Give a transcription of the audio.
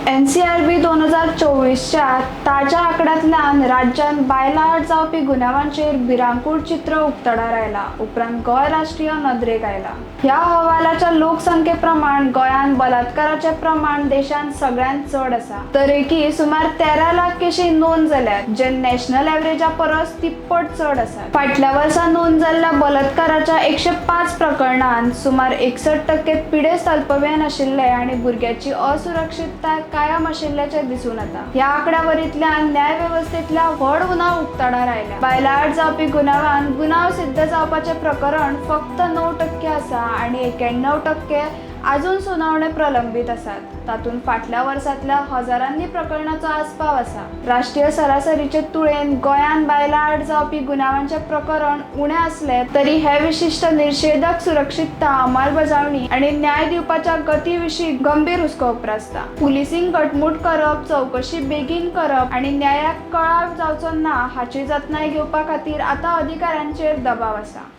NCRB 2024च्या ताज्या आंकड्यांतल्यान राज्यांत बायलां आड जावपी गुन्यांवांचेर भिरांकूळ चित्र उक्तडार आयला। उपरांत गोंय राष्ट्रीय नदरेक आयला। ह्या अहवालाच्या लोकसंख्ये प्रमाण गोंयांत बलात्काराचें प्रमाण देशांत सगळ्यांत चड आसा। तरीकी सुमार 13 लाख केशी नोंद जाल्यात, जे नॅशनल एव्हरेजा परस तिप्पट चड आसात। फाटल्या वर्सा नोंद जाल्ल्या बलात्काराच्या 105 प्रकरणांत सुमार 61% पिडेस्त अल्पवयीन आशिल्ले आनी भुरग्याची असुरक्षितताय कायम आशिल्ल्याचे दिसून येता। ह्या आंकड्यावरींतल्यान न्याय वेवस्थेंतल्या व्हड उणाव उक्तडार आयल्या। बायलां आड जावपी गुन्यांवांत गुन्यांव सिद्ध जावपाचे प्रकरण फक्त 9% आसा आनी 91% अजून सुनावणे प्रलंबित आसात। तातूंत फाटल्या वर्सांतल्या हजारांनी प्रकरणांचो आस्पाव आसा। राष्ट्रीय सरासरीचे तुळेन गोंयांत बायलां आड जावपी गुन्यांवांचे प्रकरण उणे असले तरी हे विशिष्ट निषेधक सुरक्षितता, अंमलबजावणी आनी न्याय दिवपाच्या गती विशीं गंभीर हुस्को उप्रासता। पुलिसिंग घटमूट करप, चवकशी बेगीन करप आनी न्यायाक कळाव जावचो ना हाची जतनाय घेवपा खातीर आतां अधिकाऱ्यांचेर दबाव आसा।